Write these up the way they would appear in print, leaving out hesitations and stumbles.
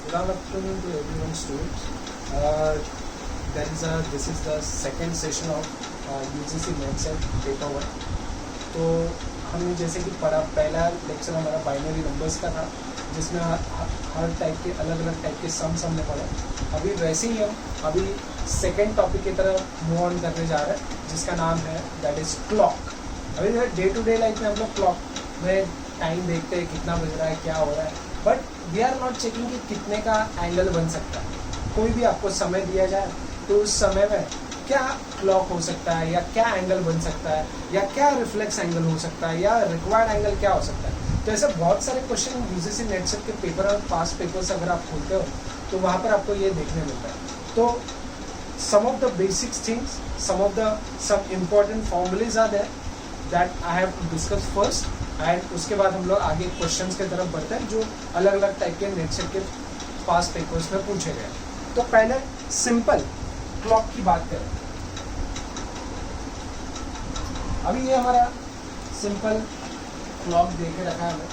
Good afternoon to everyone, students. This is the second session of UGC Maths and Paper 1. तो हमने जैसे कि पढ़ा, पहला लेक्चर हमारा बाइनरी नंबर्स का था, जिसमें हर टाइप के अलग अलग टाइप के सम्स हमने पढ़ा. अभी वैसे ही हम अभी सेकेंड टॉपिक की तरफ मूव ऑन करने जा रहे हैं, जिसका नाम है दैट इज़ क्लॉक. अभी जो है डे टू डे लाइफ में हम लोग क्लॉक में टाइम देखते हैं, कितना बज रहा है, क्या हो रहा है, but we are not checking कि कितने का एंगल बन सकता है. कोई भी आपको समय दिया जाए तो उस समय में क्या क्लॉक हो सकता है, या क्या एंगल बन सकता है, या क्या रिफ्लेक्स एंगल हो सकता है, या रिक्वायर्ड एंगल क्या हो सकता है. तो ऐसे बहुत सारे क्वेश्चन यूजीसी नेट सेट के पेपर और पास्ट पेपर्स अगर आप खोलते हो तो वहाँ पर आपको ये देखने मिलता है. तो some of the basic things, some important formulas are there that I have to discuss first, and उसके बाद हम लोग आगे क्वेश्चंस की तरफ बढ़ते हैं जो अलग अलग टाइप के नेट सेट के पास पेपर्स में पूछे गए. तो पहले सिंपल क्लॉक की बात करें. अभी ये हमारा सिंपल क्लॉक देके रखा है हमें.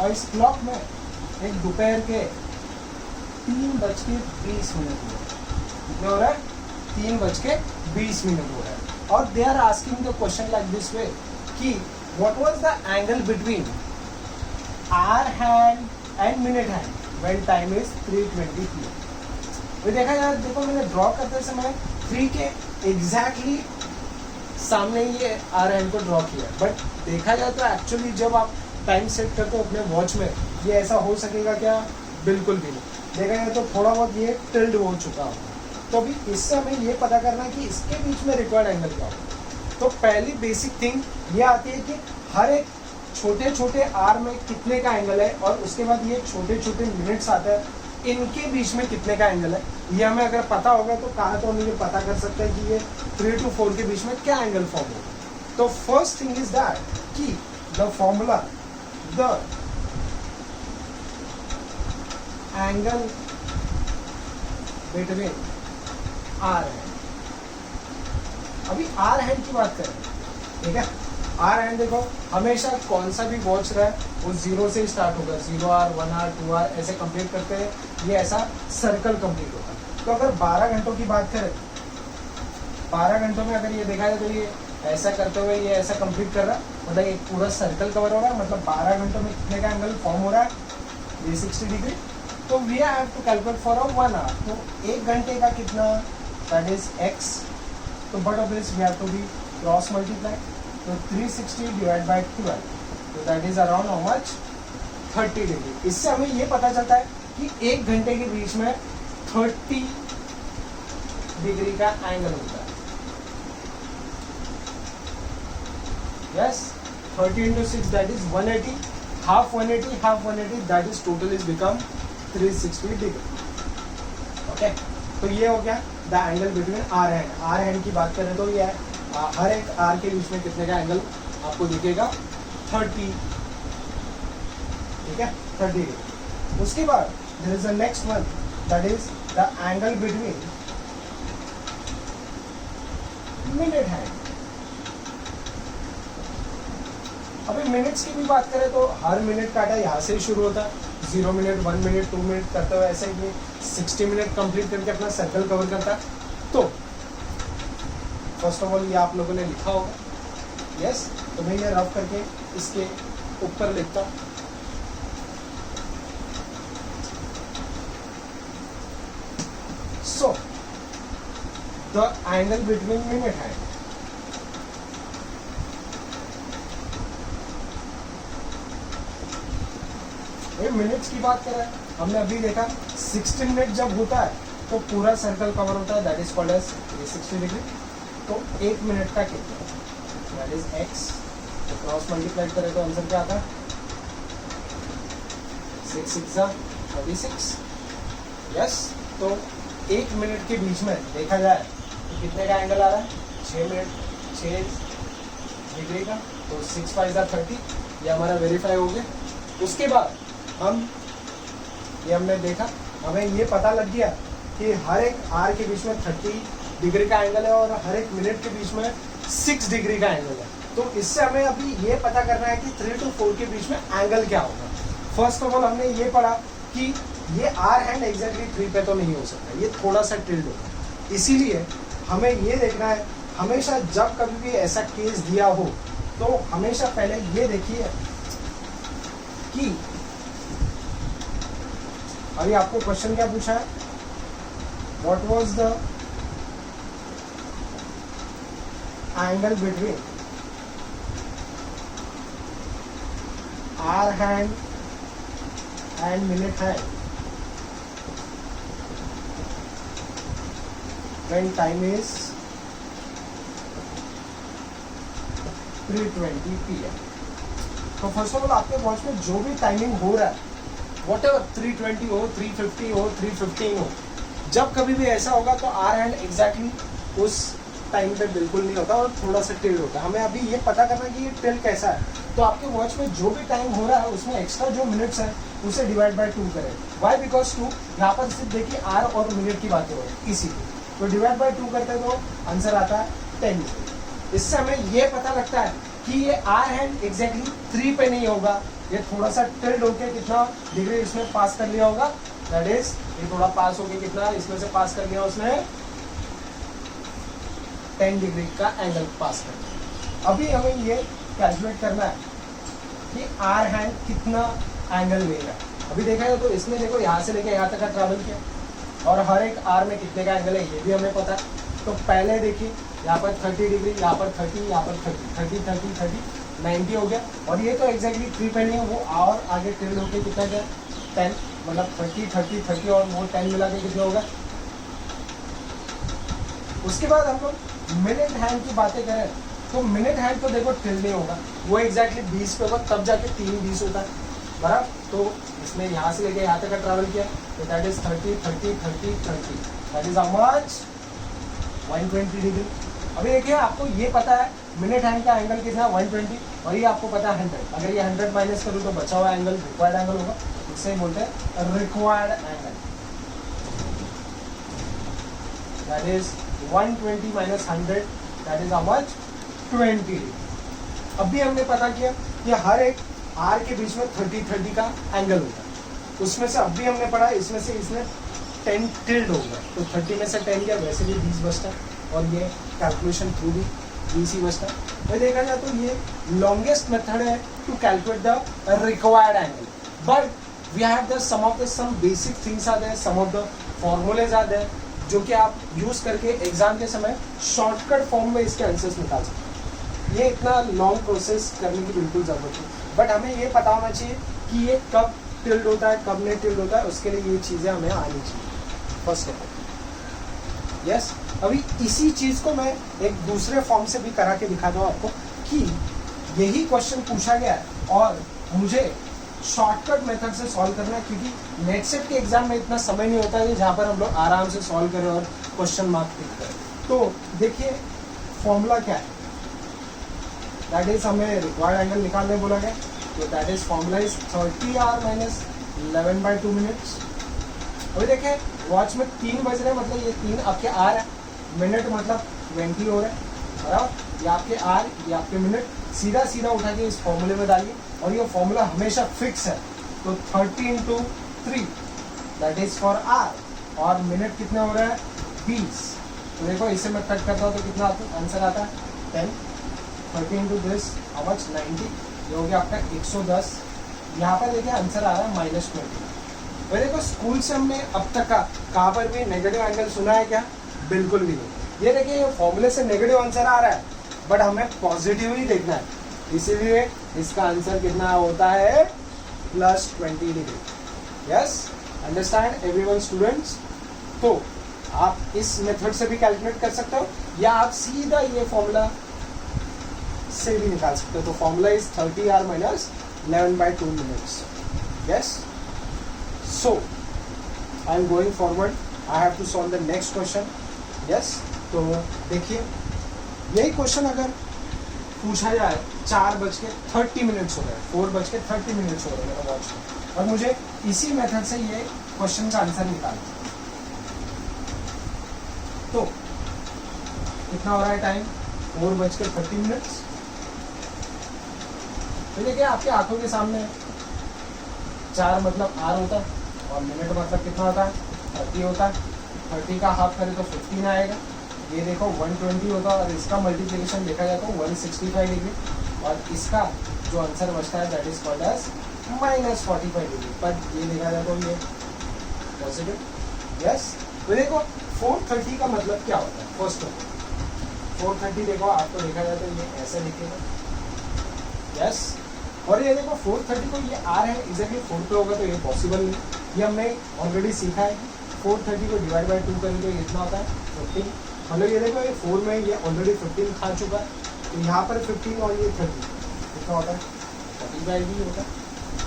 और इस क्लॉक में एक दोपहर के 3:20 हुए. कितना हो रहा है? 3:20 हो रहा है. और they are asking the question like this way कि what was the angle between hour hand and minute hand when time is 3:20 PM. तो देखा यार, देखो मैंने ड्रॉ करते समय 3 के एग्जैक्टली सामने ये आवर हैंड को ड्रॉ किया, बट देखा जाए तो एक्चुअली जब आप टाइम सेट करते हो अपने वॉच में, ये ऐसा हो सकेगा क्या? बिल्कुल भी नहीं. देखा जाए तो थोड़ा बहुत ये टिल्ड हो चुका होगा. तो अभी इससे हमें ये पता करना है कि इसके बीच में रिक्वायर्ड एंगल क्या होगा. तो पहली बेसिक थिंग ये आती है कि हर एक छोटे छोटे आर में कितने का एंगल है, और उसके बाद ये छोटे छोटे मिनट्स आते हैं, इनके बीच में कितने का एंगल है. ये हमें अगर पता होगा तो कहाँ तो हम ये पता कर सकते हैं कि ये 3 to 4 के बीच में क्या एंगल फॉर्म होगा. तो फर्स्ट थिंग इज दैट कि the formula the angle between hour hand. अभी आर हैंड की बात करें, ठीक है. आर हैंड देखो, हमेशा कौन सा भी वॉच रहा है वो 0 से स्टार्ट होगा. 0 आर, 1 आर, 2 आर ऐसे कंप्लीट करते हैं, ये ऐसा सर्कल कंप्लीट होगा. तो अगर 12 घंटों की बात करें, 12 घंटों में अगर ये देखा जाए तो ये ऐसा करते हुए ये ऐसा कंप्लीट कर रहा है, मतलब एक पूरा सर्कल कवर हो रहा है. मतलब 12 घंटों में कितने का एंगल फॉर्म हो रहा है? 360 डिग्री. तो we have to calculate for a 1 hour. तो 1 घंटे का कितना? That is x. तो but of this we have to be cross multiply. तो 360 डिवाइड बाई 12, तो that is around how much? 30 degree. इससे हमें ये पता चलता है कि 1 घंटे के बीच में 30 डिग्री का एंगल होता है. Yes, 30 into 6 that is 180. Half 180, that is total is become 360 degree. Okay, तो ये हो गया the angle between hour hand. Hour hand की बात करें तो ये है हर एक आर के बीच में कितने का एंगल आपको दिखेगा? 30. ठीक है, 30 डिग्री. उसके बाद there is the next one that is the angle between minute hand. अभी मिनट्स की भी बात करें तो हर मिनट काटा यहाँ से ही शुरू होता है. 0 मिनट, 1 मिनट, 2 मिनट करते हुए ऐसे ही 60 मिनट कंप्लीट करके अपना सर्कल कवर करता है. तो फर्स्ट ऑफ ऑल ये आप लोगों ने लिखा होगा. यस, तो मैं ये रफ करके इसके ऊपर लिखता हूँ. So the angle between minute hand. Minutes की बात करें, हमने अभी देखा 60 मिनट जब होता है तो पूरा सर्कल कवर होता है, that is called as 360 degree. तो 1 मिनट का कितना? That is x. तो क्रॉस मल्टीप्लाई करें तो आंसर क्या आता है? 6 6 36. यस, तो 1 मिनट के बीच में देखा जाए तो कितने का एंगल आ रहा है? 6 मिनट, 6 डिग्री का. तो 6 5 30. ये हमारा वेरीफाई हो गया. उसके बाद हमने देखा, हमें ये पता लग गया कि हर एक आर के बीच में 30 डिग्री का एंगल है और हर एक मिनट के बीच में 6 डिग्री का एंगल है. तो इससे हमें अभी ये पता करना है कि 3 to 4 के बीच में एंगल क्या होगा। फर्स्ट ऑफ ऑल हमने ये पढ़ा कि ये आर हैंड एग्जैक्टली 3 पे तो नहीं हो सकता, ये थोड़ा सा टिल्ड होगा। इसीलिए हमें ये देखना है, हमेशा जब कभी भी ऐसा केस दिया हो तो हमेशा पहले ये देखिए कि अभी आपको क्वेश्चन क्या पूछा है, what was the angle between hour hand and minute hand when time is 3:20 PM। तो फर्स्ट ऑफ ऑल आपके वॉच में जो भी टाइमिंग हो रहा है, वॉट एवर 3:20 हो, 3:50 हो, 3:15 हो, जब कभी भी ऐसा होगा तो आर हैंड एग्जैक्टली उस टाइम पे बिल्कुल नहीं होता और थोड़ा सा टिल्ड होता है। हमें अभी ये पता करना है कि ये टिल्ड कैसा है। तो आपके वॉच में जो भी टाइम हो रहा है उसमें एक्स्ट्रा जो मिनट्स है उसे डिवाइड बाय 2 करें। वाई? बिकॉज 2 यहाँ पर सिर्फ देखिए आर और मिनट की बातें हो रही इसी की, तो डिवाइड बाय 2 करते हैं तो आंसर आता है 10। इससे हमें ये पता लगता है कि ये आर हैंड एग्जैक्टली 3 पे नहीं होगा, ये थोड़ा सा टिल्ड होके कितना डिग्री इसमें पास कर लिया होगा, दैट इज ये थोड़ा पास होके कितना इसमें से पास कर लिया उसने 10 डिग्री का एंगल पास कर लिया। अभी हमें ये कैलकुलेट करना है कि आर हैंड कितना एंगल लेगा। अभी देखा है तो इसमें देखो यहाँ से लेके यहाँ तक का ट्रैवल किया और हर एक आर में कितने का एंगल है ये भी हमें पता है। तो पहले देखिए यहाँ पर 30 डिग्री, यहाँ पर 30, यहाँ पर 30, 90 हो गया। और ये तो एग्जैक्टली 3 पे नहीं है, वो और आगे टिल्ड होके कितना गया 10, मतलब 30 और वो 10 मिला के कितना होगा। उसके बाद हम लोग मिनट हैंड की बातें करें तो मिनट हैंड तो देखो टिल्ड नहीं होगा, वो एग्जैक्टली 20 पे होगा, तब जाके 3:20 होता है बराबर। तो इसमें यहाँ से लेके यहाँ तक का ट्रैवल किया तो that is 30, that is how much 120 degree. अभी देखिए आपको ये पता है मिनट हैंड का एंगल कितना 120 और ये आपको पता है 100। अगर ये 100 माइनस करूँ तो बचा हुआ एंगल रिक्वायर्ड एंगल होगा, इससे बोलते हैं required angle, that is 120 minus 100, that is how much 20 degree. अभी हमने पता किया कि हर एक आर के बीच में 30 का एंगल होता है। उसमें से अभी हमने पढ़ा इसमें से इसने 10 टिल्ड होगा, तो 30 में से 10 गया, वैसे भी 20 बचता है और ये कैलकुलेशन थ्रू भी 20 ही बचता है। वही देखा जाए तो ये लॉन्गेस्ट मेथड है to calculate the required angle, but we have the some of the some basic things are there, some of the formulae are there, जो कि आप यूज करके एग्जाम के समय शॉर्टकट फॉर्म में इसके आंसर्स निकाल सकते हैं। ये इतना लॉन्ग प्रोसेस करने की बिल्कुल जरूरत नहीं, बट हमें ये पता होना चाहिए कि ये कब टिल्ड होता है कब नहीं टिल्ड होता है, उसके लिए ये चीज़ें हमें आनी चाहिए फर्स्ट ऑफ ऑल। यस, अभी इसी चीज़ को मैं एक दूसरे फॉर्म से भी करा के दिखाता हूँ आपको कि यही क्वेश्चन पूछा गया है और मुझे शॉर्टकट मेथड से सॉल्व करना है, क्योंकि नेट सेट के एग्जाम में इतना समय नहीं होता है जहाँ पर हम लोग आराम से सॉल्व करें और क्वेश्चन मार्क टिक करें। तो देखिए फॉर्मूला क्या है, दैट इज हमें रिक्वायर्ड एंगल निकालने बोला गया, तो that is formula is 30 hour minus 11/2 minutes. अभी देखें वॉच में 3 बज रहे हैं, मतलब ये 3 आपके आर है, मिनट मतलब 20 हो रहे हैं बराबर, ये आपके आर ये आपके मिनट, सीधा सीधा उठा के इस फॉर्मूले में डालिए और ये फॉर्मूला हमेशा फिक्स है। तो 30 × 3 दैट इज फॉर आर, और मिनट कितने हो रहे हैं 20। तो देखो इसे मैं कट करता हूँ तो कितना आंसर आता है 10, 30 × दिस हाउ मच 90, ये हो गया आपका 110। यहाँ पर देखिए आंसर आ रहा है -20। वही देखो स्कूल से हमने अब तक का कहाँ पर भी नेगेटिव एंगल सुना है क्या? बिल्कुल भी नहीं। ये देखिए ये फॉर्मूले से नेगेटिव आंसर आ रहा है, बट हमें पॉजिटिव ही देखना है, इसीलिए इसका आंसर कितना होता है +20 degree. Yes, understand everyone students? तो आप इस मेथड से भी कैलकुलेट कर सकते हो या आप सीधा ये फॉर्मूला से भी निकाल सकते हो। तो formula is 30 hour minus 11/2 minutes. Yes, so I am going forward, I have to solve the next question. Yes, तो देखिए यही क्वेश्चन अगर पूछा जाए 4:30 हो रहे हैं, 4:30 हो रहे हैं मेरा वॉच में, और मुझे इसी मेथड से ये क्वेश्चन का आंसर निकालना है, तो कितना हो रहा है टाइम 4:30। तो देखिए आपके आंखों के सामने 4 मतलब आर होता है और मिनट मतलब कितना होता है 30 होता है। 30 का हाफ करें तो 15 आएगा। ये देखो 120 होगा और इसका मल्टीप्लिकेशन देखा जाए तो 165 डिग्री और इसका जो आंसर बचता है that is called as -45 degree. पर ये देखा जाए तो ये पॉजिटिव। यस, तो देखो 430 का मतलब क्या होता है। फर्स्ट ऑफ 430 देखो आपको देखा जाए तो ये ऐसे दिखेगा। यस, और ये देखो 430 को ये आर है एग्जैक्टली 4 पे होगा तो ये पॉसिबल नहीं। ये हमने ऑलरेडी सीखा है 430 को डिवाइड बाय 2 करें तो ये इतना होता है 15। मतलब ये देखो ये 4 में ये ऑलरेडी 15 खा चुका है तो यहाँ पर 15 और ये 30 कितना होता है 45 भी होता है।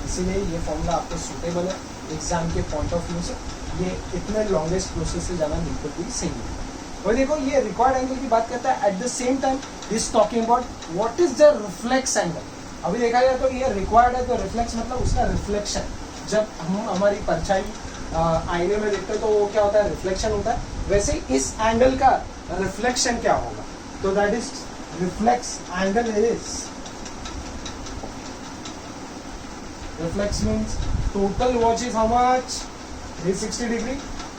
इसीलिए ये फॉर्मूला आपको सूटेबल है एग्जाम के पॉइंट ऑफ व्यू से। ये इतने लॉन्गेस्ट प्रोसेस से जाना बिल्कुल भी सही है। और देखो ये रिक्वायर्ड एंगल की बात करता है। At the same time is talking about what is the reflex angle. अभी देखा जाए तो ये रिक्वायर्ड है तो रिफ्लेक्स मतलब उसका रिफ्लेक्शन। जब हम हमारी परछाई आईने में देखते हैं तो वो क्या होता है रिफ्लेक्शन होता है। वैसे इस एंगल का रिफ्लेक्शन क्या होगा तो that is reflex angle is reflex means total watch is how much 360 degree.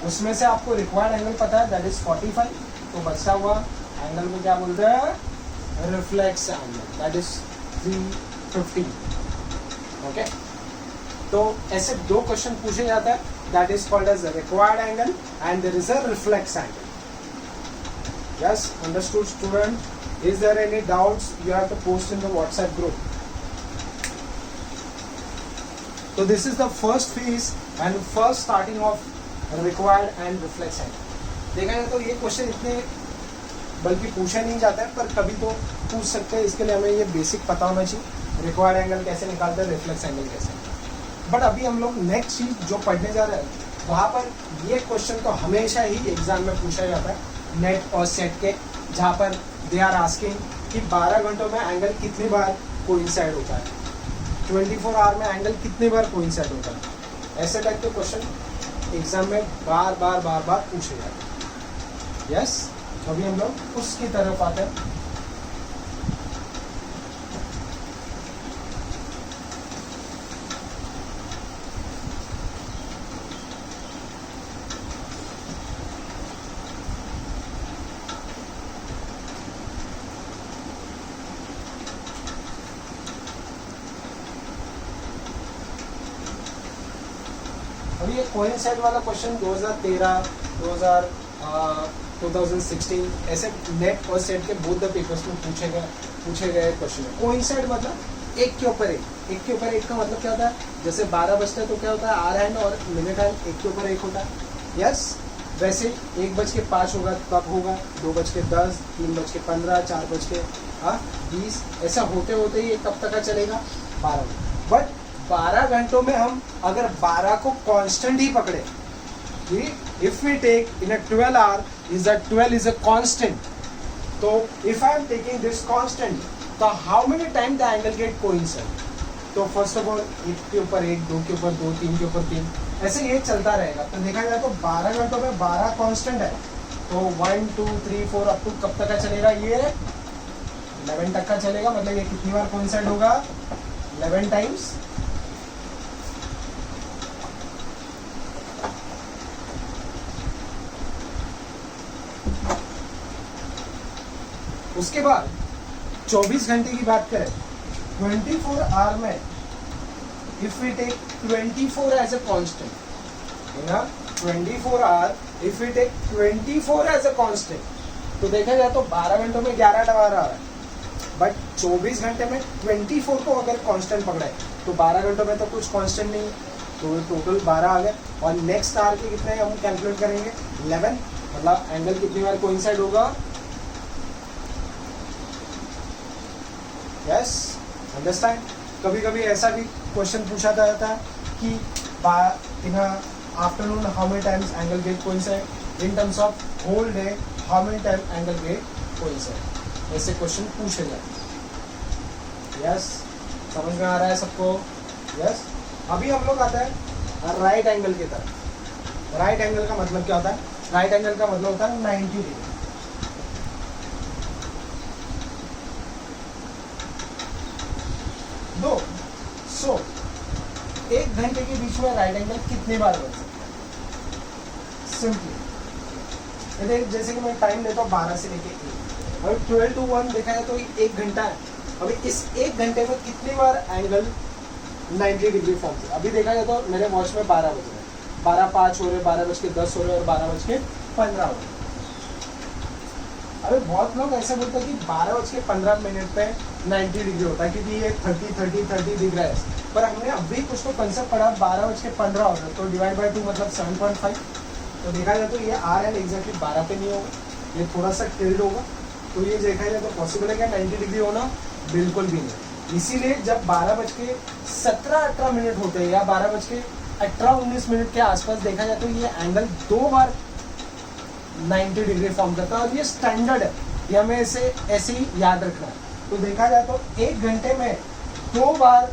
उसमें से आपको रिक्वायर्ड एंगल पता है दैट इज 45 तो बचता हुआ एंगल को क्या बोलते हैं reflex angle that is 350। Okay, तो ऐसे 2 क्वेश्चन पूछे जाता है that is called as required angle and there is a reflex angle. Yes, understood student? Is there any doubts? You have to post in the WhatsApp group. तो this is the first phase and first starting of required and reflex angle. देखा जाए तो ये question इतने बल्कि पूछा नहीं जाता है पर कभी तो पूछ सकते हैं। इसके लिए हमें ये बेसिक पता होना चाहिए रिक्वायर्ड एंगल कैसे निकालते हैं, रिफ्लेक्स एंगल कैसे। बट अभी हम लोग नेक्स्ट चीज जो पढ़ने जा रहे हैं वहाँ पर ये क्वेश्चन तो हमेशा ही एग्जाम में पूछा जाता है नेट और सेट के, जहाँ पर दे आर आस्किंग कि 12 घंटों में एंगल कितनी बार कोइंसाइड होता है, 24 आवर में एंगल कितनी बार कोइंसाइड होता है। ऐसे टाइप के क्वेश्चन एग्जाम में बार बार पूछे जाते हैं। यस, अभी हम लोग उसकी तरफ आते हैं। अभी ये कोइंसाइड वाला क्वेश्चन 2013, 2016 ऐसे नेट और सेट के बोथ द पेपर्स में पूछे गए क्वेश्चन है। कोइंसाइड मतलब एक के ऊपर एक का मतलब क्या होता है, जैसे 12 बजते हैं तो क्या होता है आर हैंड और मिनट हैंड एक के ऊपर एक होता है। यस, वैसे 1:05 होगा तब होगा, 2:10, 3:15, 4:20, ऐसा होते होते ही कब तक का चलेगा 12। बट 12 घंटों में हम अगर 12 को कांस्टेंट ही पकड़े, if we take in a 12 hour is that 12 is a constant, so if I am taking this constant, so how many time the angle get coincide? तो फर्स्ट ऑफ ऑल 1 के ऊपर 1, 2 के ऊपर 2, 3 के ऊपर 3, ऐसे ये चलता रहेगा। तो देखा जाए तो 12 घंटों में 12 कांस्टेंट है तो 1, 2, 3, 4 अप टू कब तक का चलेगा, ये 11 तक का चलेगा। मतलब ये कितनी बार कोइंसाइड होगा 11 टाइम्स। उसके बाद 24 घंटे की बात करें 24 आवर में if we take 24 as a constant, है ना, 24 hour if we take 24 as a constant, तो देखा जाए तो 12 घंटों में 11 आ रहा है। बट 24 घंटे में 24 को अगर कांस्टेंट पकड़े तो 12 घंटों में तो कुछ कांस्टेंट नहीं, तो टोटल 12 आ गए। और नेक्स्ट आवर के कितने हम कैलकुलेट करेंगे 11, मतलब एंगल कितनी बार कोइंसाइड होगा। Yes, understand? कभी कभी ऐसा भी क्वेश्चन पूछा जाता है कि in afternoon how many times angle get coincide, in terms of whole day how many time angle get coincide, ऐसे क्वेश्चन पूछे जाते हैं। यस, समझ में आ रहा है सबको? यस, अभी हम लोग आते हैं राइट एंगल की तरफ। राइट एंगल का मतलब क्या होता है? राइट एंगल का मतलब होता है 90 डिग्री। दो सो 1 घंटे के बीच में राइट एंगल कितनी बार बन सकता है? सिंपली जैसे कि मैं टाइम लेता हूँ 12 से लेके 1, अभी 12 to 1 देखा है तो 1 घंटा है। अभी इस 1 घंटे में कितनी बार एंगल 90 डिग्री फॉर्म किया? अभी देखा जाए तो मेरे वॉच में 12 बज रहे हैं, 12:05 हो रहे, 12:10 हो रहे और 12:15 हो रहे। अभी बहुत लोग ऐसे बोलते हैं कि 12:15 पे 90 डिग्री होता है क्योंकि ये 30 दिख रहा है, पर हमने अभी कुछ तो कंसेप्ट पढ़ा 12:15 हो रहा है तो डिवाइड बाई 2 मतलब 7.5। तो देखा जाए तो ये आर एंड एग्जैक्टली 12 पे नहीं होगा, ये थोड़ा सा टिल्ड होगा। तो ये देखा जाए तो पॉसिबल है क्या 90 डिग्री होना? बिल्कुल भी नहीं। इसीलिए जब 12:17-18 होते हैं या 12:18-19 के आसपास देखा जाए तो ये एंगल 2 बार 90 डिग्री फॉर्म करता है और ये स्टैंडर्ड है, ये हमें इसे ऐसे ही याद रखना है। तो देखा जाए तो 1 घंटे में 2 बार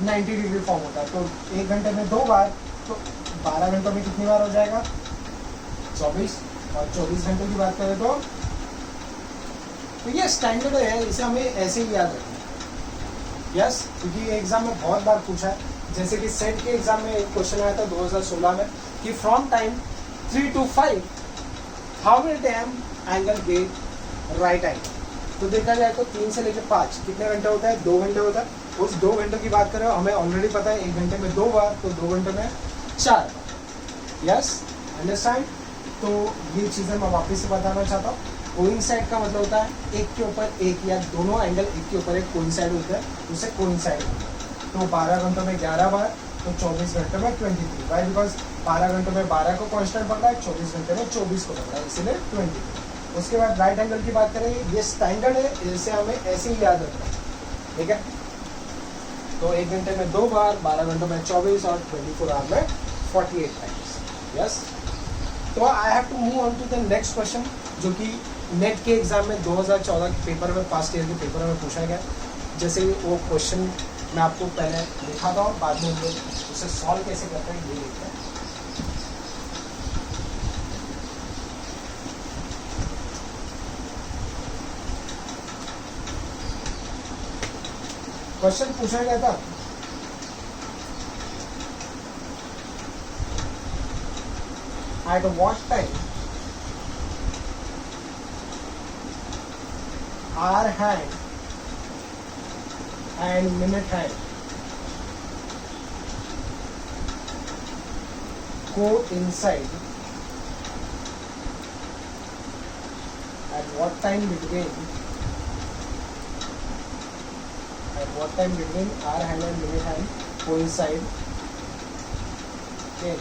90 डिग्री फॉर्म होता है। तो 1 घंटे में 2 बार, तो 12 घंटों में कितनी बार हो जाएगा? 24। और 24 घंटों की बात करें तो ये स्टैंडर्ड है, इसे हमें ऐसे ही याद रखना है। यस, क्योंकि ये एग्जाम में बहुत बार पूछा है। जैसे कि सेट के एग्जाम में एक क्वेश्चन आया था 2016 में कि from time 3 to 5 how many time angle get right angle. तो देखा जाए तो 3 से लेकर 5 कितने घंटे होता है? 2 घंटे होता है। उस 2 घंटों की बात करें, हमें ऑलरेडी पता है 1 घंटे में 2 बार, तो 2 घंटे में 4 बार। Yes, understand. तो ये चीज़ें मैं वापस से बताना चाहता हूँ। कोइंसाइड का मतलब होता है एक के ऊपर एक या दोनों एंगल एक के ऊपर एक कोइंसाइड होता है, उसे कोइंसाइड होता है। तो 12 घंटों में 11 बार, तो 24 घंटों में 23। वाई? बिकॉज 12 घंटों में 12 को कॉन्स्टेंट पकड़ा है, 24 घंटे में 24 को पकड़ा है, इसलिए 23। उसके बाद राइट एंगल की बात करें, ये स्टैंडर्ड है, इसे हमें ऐसे ही याद रखना है, ठीक है। तो 1 घंटे में 2 बार, 12 घंटों में 24 और 24 आवर में 48 टाइम्स। यस, तो I have to move on to the next question, जो कि नेट के एग्जाम में 2014 के पेपर में, पास्ट ईयर के पेपर में पूछा गया। जैसे वो क्वेश्चन मैं आपको पहले दिखाता हूँ, बाद में हम लोग उसे सॉल्व कैसे करते हैं ये देखते हैं। क्वेश्चन पूछा गया था at what time hour hand and minute hand coincide at what time between hour hand and minute hand coincide in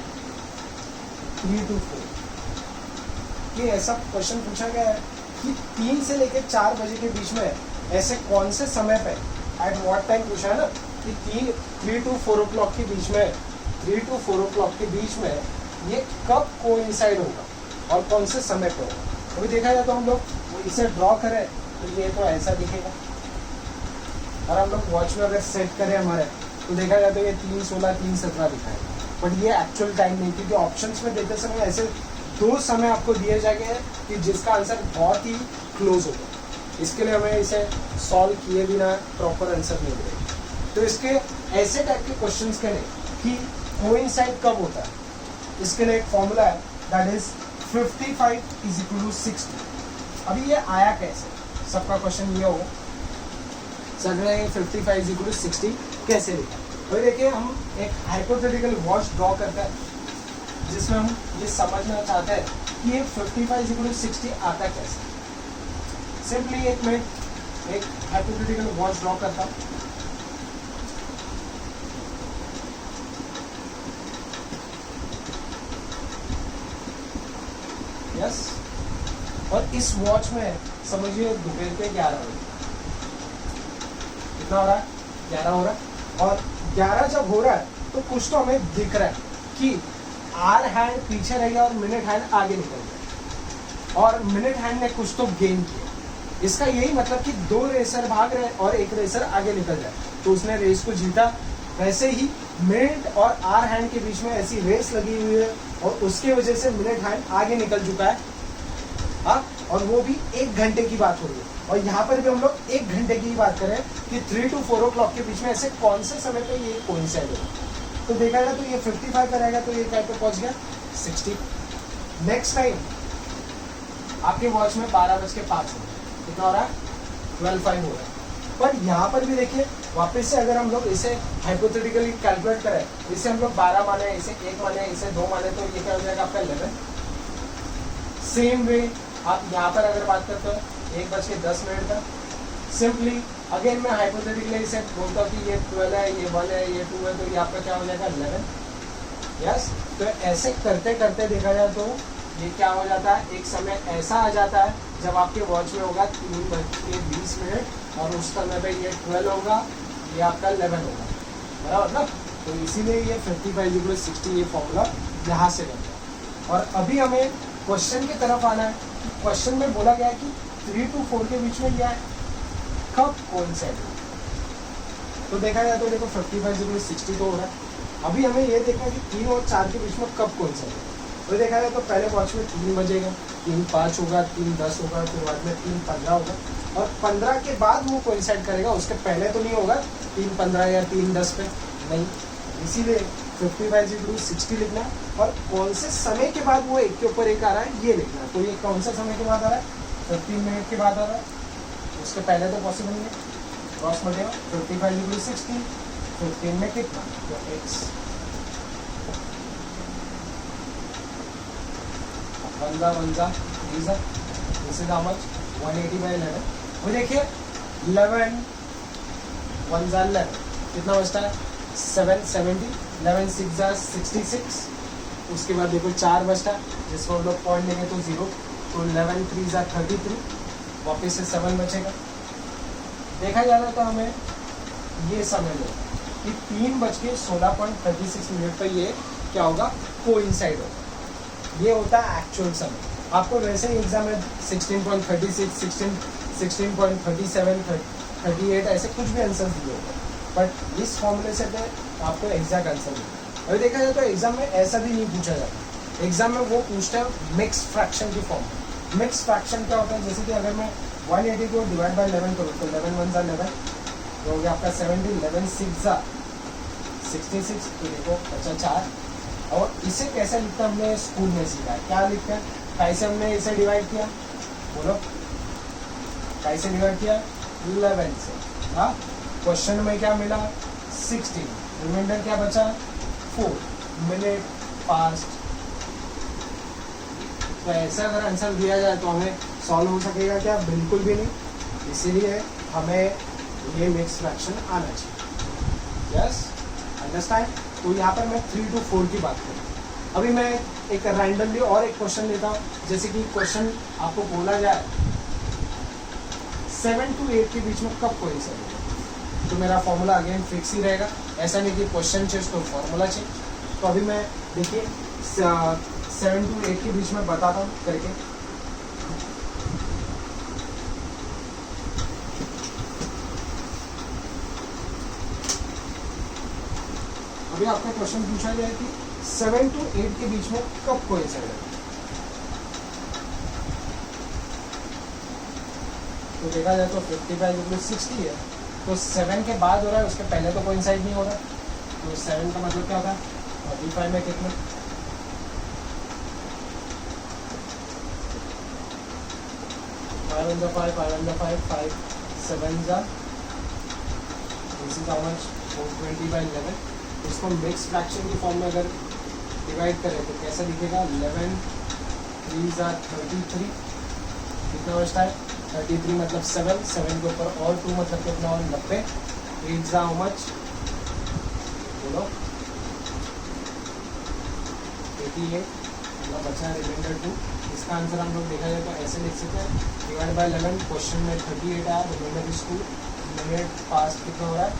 3 to 4। ये ऐसा क्वेश्चन पूछा गया है कि 3 से लेकर 4 बजे के बीच में ऐसे कौन से समय पे, एट व्हाट टाइम पूछा है ना, कि 3 to 4 o'clock के बीच में, 3 to 4 o'clock के बीच में ये कब कोइंसाइड होगा और कौन से समय पे होगा। अभी देखा जाए तो हम लोग इसे ड्रॉ करें तो ये तो ऐसा दिखेगा, और हम लोग वॉच में अगर सेट करें हमारे, तो देखा जाए तो ये 3:16 3:17 दिखाएगा। बट ये एक्चुअल टाइम नहीं, क्योंकि ऑप्शंस में देते समय ऐसे 2 समय आपको दिए जाएंगे कि जिसका आंसर बहुत ही क्लोज होगा। इसके लिए हमें इसे सॉल्व किए बिना प्रॉपर आंसर नहीं मिलेगा। तो इसके ऐसे टाइप के क्वेश्चंस के लिए कि कोइंसाइड कब होता है, इसके लिए एक फॉर्मूला है, दैट इज 55 = 60। अभी ये आया कैसे, सबका क्वेश्चन ये हो सर 55 = 60 कैसे लिखा। तो देखिए, हम एक हाइपोथेटिकल वॉच ड्रॉ करते हैं जिसमें हम ये समझना चाहते हैं कि ये 55 = 60 आता कैसे। सिंपली एक हाइपोथेटिकल वॉच ड्रॉ करता हूँ। यस, और इस वॉच में समझिए दोपहर के 11 बजे, कितना हो रहा है? 11 हो रहा है। और 11 जब हो रहा है तो कुछ तो हमें दिख रहा है कि आर हैंड पीछे रह गया और मिनट हैंड आगे निकल गया, और मिनट हैंड ने कुछ तो गेन किया। इसका यही मतलब कि 2 रेसर भाग रहे और एक रेसर आगे निकल जाए, तो उसने रेस को जीता। वैसे ही मिनट और आर हैंड के बीच में ऐसी रेस लगी हुई है और उसके वजह से मिनट हैंड आगे निकल चुका है। हाँ, और वो भी 1 घंटे की बात हो रही है। और यहाँ पर भी हम लोग 1 घंटे की ही बात करें कि 3 to 4 o'clock के बीच में ऐसे कौन से समय पे ये कोइंसाइड होगा। तो देखा जाए तो ये 55 पर रहेगा, तो ये क्या पे पहुंच गया 60। नेक्स्ट टाइम आपके वॉच में 12:05 हो कितना हो रहा है 12:05 हो रहा है। पर यहाँ पर भी देखिए वापस से अगर हम लोग इसे हाइपोथेटिकली कैलकुलेट करें, इसे हम लोग 12 माने, इसे 1 माने, इसे 2 माने, तो ये क्या हो जाएगा आपका 11। सेम वे आप यहाँ पर अगर बात करते हो 1:10 का, सिंपली अगेन मैं हाइपोथेटिकली इसे बोलता हूँ कि ये 12 है, ये 1 है, ये 2 है, तो ये आपका क्या हो जाएगा 11। यस, तो ऐसे करते करते देखा जाए तो ये क्या हो जाता है, एक समय ऐसा आ जाता है जब आपके वॉच में होगा 3:20 और उस समय पे ये 12 होगा, ये आपका 11 होगा, बराबर ना। तो इसीलिए ये 55/60 ये फॉर्मूला यहाँ से बनता है। और अभी हमें क्वेश्चन की तरफ आना है। क्वेश्चन में बोला गया है कि 3 to 4 के बीच में यह कब कोइंसाइड हो। तो देखा जाए तो देखो 55/60 तो हो रहा है। अभी हमें ये देखना है कि 3 और 4 के बीच में कब कोइंसाइड हो। तो देखा जाए तो पहले वॉच में 3 बजेगा, 3:05 होगा, 3:10 होगा, फिर बाद में 3:15 होगा, और 15 के बाद वो कोइंसाइड करेगा, उसके पहले तो नहीं होगा 3:15 या 3:10 पे नहीं। इसीलिए 55/60 लिखना है, और कौन से समय के बाद वो एक के ऊपर एक आ रहा है ये लिखना है। तो ये कौन से समय के बाद आ रहा है, 15 मिनट के बाद आ रहा है, उसके पहले तो पॉसिबल नहीं है। क्रॉस मल्टीप्लाई 55/60, 15 में कितना, तो x 1 this is how much 180/11। वो देखिए 11 1 11 कितना बचता है 770, 11 6 66। उसके बाद देखो 4 बचता है, जिसको हम लोग पॉइंट लेंगे तो 0, तो 11 3 33, वापस से 7 बचेगा। देखा जाए तो हमें ये समझ लो कि 3:16.36 पर ये क्या होगा कोइंसाइड होगा। ये होता है एक्चुअल समय। आपको वैसे ही एग्जाम में 16.36, 16.37, 38 ऐसे कुछ भी आंसर दिए होगा, बट इस फॉर्मूले से तो आपको एग्जैक्ट आंसर मिलेगा। अभी देखा जाए तो एग्जाम में ऐसा भी नहीं पूछा जाता। एग्जाम में वो पूछता है मिक्स फ्रैक्शन की फॉर्म। मिक्स फ्रैक्शन क्या होता है, जैसे कि अगर मैं 180 को डिवाइड बाय 11 करूँ तो 11 1 11 तो हो गया आपका 70, 11 6 66, तो देखो बचा 4। और इसे कैसे लिखते हैं हमने स्कूल में सीखा है, क्या लिखते हैं, कैसे हमने इसे डिवाइड किया, बोलो कैसे डिवाइड किया 11 से। हाँ, क्वेश्चन में क्या मिला 16, रिमाइंडर क्या बचा 4 मिनट पास्ट। तो ऐसा अगर आंसर दिया जाए तो हमें सॉल्व हो सकेगा क्या, बिल्कुल भी नहीं। इसीलिए हमें ये मिक्स फ्रैक्शन आना चाहिए। Yes, understand. तो यहाँ पर मैं 3 to 4 की बात करूँ। अभी मैं एक रैंडमली और एक क्वेश्चन लेता हूँ। जैसे कि क्वेश्चन आपको बोला जाए 7 to 8 के बीच में कब कोइंसाइड होगा, तो मेरा फॉर्मूला अगेन फिक्स ही रहेगा। ऐसा नहीं कि क्वेश्चन चेंज तो फॉर्मूला चेंज। तो अभी मैं देखिए 7 to 8 के बीच में बताता हूँ करके। अभी आपका क्वेश्चन पूछा गया है कि 7 to 8 के बीच में कब कोइंसाइड है। तो देखा जाए तो 55/60 है, तो 7 के बाद हो रहा है, उसके पहले तो कोइंसाइड नहीं हो रहा। तो 7 का मतलब क्या होता है 45 में कितना, 5 on the 5, 5 on the 5, 5 7 this is how much 420/11। इसको मिक्स फ्रैक्शन की फॉर्म में अगर डिवाइड करें तो कैसा दिखेगा 11 3 33, कितना बचता है 33 मतलब 7, 7 के ऊपर और 2 मतलब कितना और 90, 8 हाउ मच बोलो 88, मतलब बचा रिमाइंडर 2। इसका आंसर हम लोग देखा जाए तो ऐसे लिख सकते हैं डिवाइड बाय 11, क्वेश्चन में 38 आया, रिमाइंडर इज 2, मिनट पास कितना हो रहा है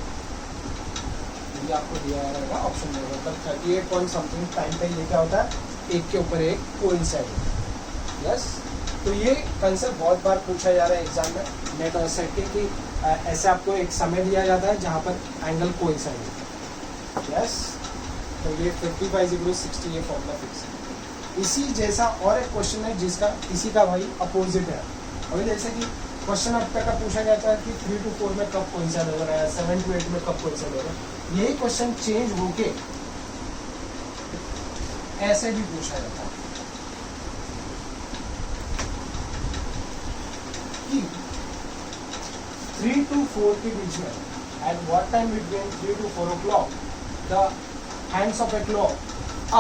ये आपको दिया रहेगा ऑप्शन में, मतलब 38 पॉइंट समथिंग टाइम पे ये क्या होता है एक के ऊपर एक कोइंसाइड होता है। यस, तो ये कंसेप्ट बहुत बार पूछा जा रहा है एग्जाम में नेट और सेट के कि ऐसे आपको एक समय दिया जाता है जहाँ पर एंगल कोइंसाइड होता है। यस, तो ये 55/60 ये फॉर्मूला फिक्स है। इसी जैसा और एक क्वेश्चन है जिसका इसी का भाई अपोजिट है। अभी जैसे कि क्वेश्चन अब तक का पूछा जाता है कि 3 to 4 में कब कोइंसाइड हो रहा है, 7 to 8 में कब कोइंसाइड हो रहा है। यही क्वेश्चन चेंज होके ऐसे भी पूछा जाता है कि 3 to 4 के बीच में at what time between 3 to 4 o'clock the hands of a clock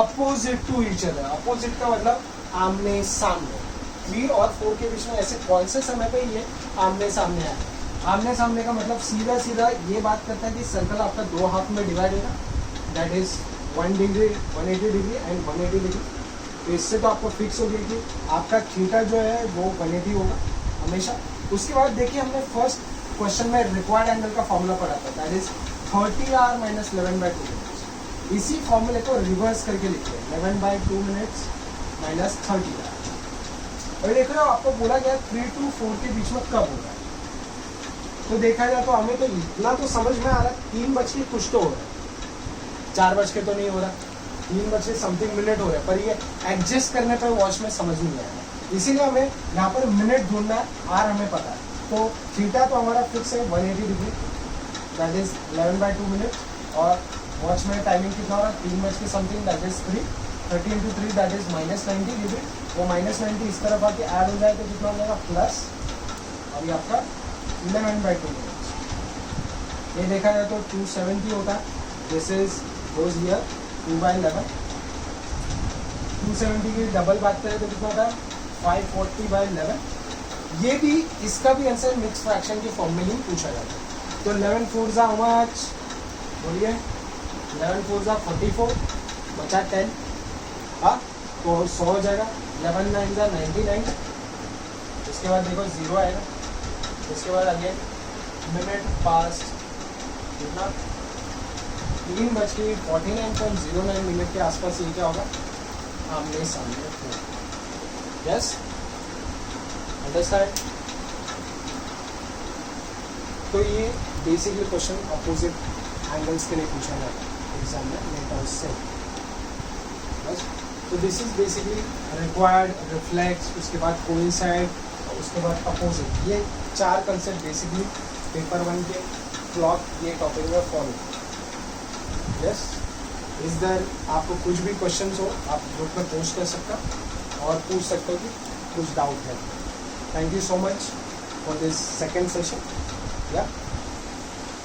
opposite to each other। opposite का मतलब आमने सामने। 3 और 4 के बीच में ऐसे कौन से समय पे ये आमने सामने आए। आमने सामने का मतलब सीधा सीधा ये बात करता है कि सर्कल आपका दो हाफ में डिवाइड होगा, that is 1 degree 180 degree and 180 degree. तो इससे तो आपको फिक्स हो गया कि आपका थीटा जो है वो 180 होगा हमेशा। उसके बाद देखिए हमने फर्स्ट क्वेश्चन में रिक्वायर्ड एंगल का फॉर्मूला पढ़ा था, that is 30r minus 11/2 minutes. इसी फॉर्मूले को रिवर्स करके लिखिए 11/2 मिनट्स माइनस 30r। और देख रहे हो आपको बोला गया 3 to 4 के बीच में कब होगा। तो देखा जाए तो हमें तो इतना तो समझ में आ रहा है 3 बज के कुछ तो हो रहा है, 4 बज के तो नहीं हो रहा, 3 बज के समथिंग मिनट हो रहा है, पर ये एडजस्ट करने पर वॉच में समझ नहीं आया। इसीलिए हमें यहाँ पर मिनट ढूंढना है, आर हमें पता है। तो थीटा तो हमारा फिक्स है 180 डिग्री, दैट इज 11/2 मिनट। और वॉच में टाइमिंग कितना हो रहा है 3 बज के something, that is 30 into 3 that is -90 degree. वो -90 इस तरफ आके ऐड हो जाए तो कितना हो जाएगा प्लस, और ये आपका 11/2 मिनट। ये देखा जाए तो 270 होता है, दिस इज गोज हियर 2/11। 270 की डबल बात करें तो कितना होता है 540/11। ये भी इसका भी आंसर मिक्स फ्रैक्शन की फॉर्म में ही पूछा जाता है। तो 11 4 जा मच बोलिए, 11 4 जा 44 बचा 10, हाँ तो 100 हो जाएगा। 11 9 जा 99, उसके बाद देखो 0 आएगा। उसके बाद अगेन मिनट पास कितना 3 बज के 49.09 मिनट के आसपास ये क्या होगा आमने सामने हो। Yes understand. तो ये बेसिकली क्वेश्चन अपोजिट एंगल्स के लिए पूछा जाता है एग्जाम में लेटर से। बस तो this is basically required, reflex, उसके बाद कोइंसाइड, और उसके बाद अपोजिट। ये 4 कंसेप्ट बेसिकली पेपर 1 के क्लॉक ये टॉपिक में फॉलो। यस इस दर आपको कुछ भी क्वेश्चंस हो आप ग्रुप में पोस्ट कर सकते हो और पूछ सकते हो कि कुछ डाउट है। Thank you so much for this second session. या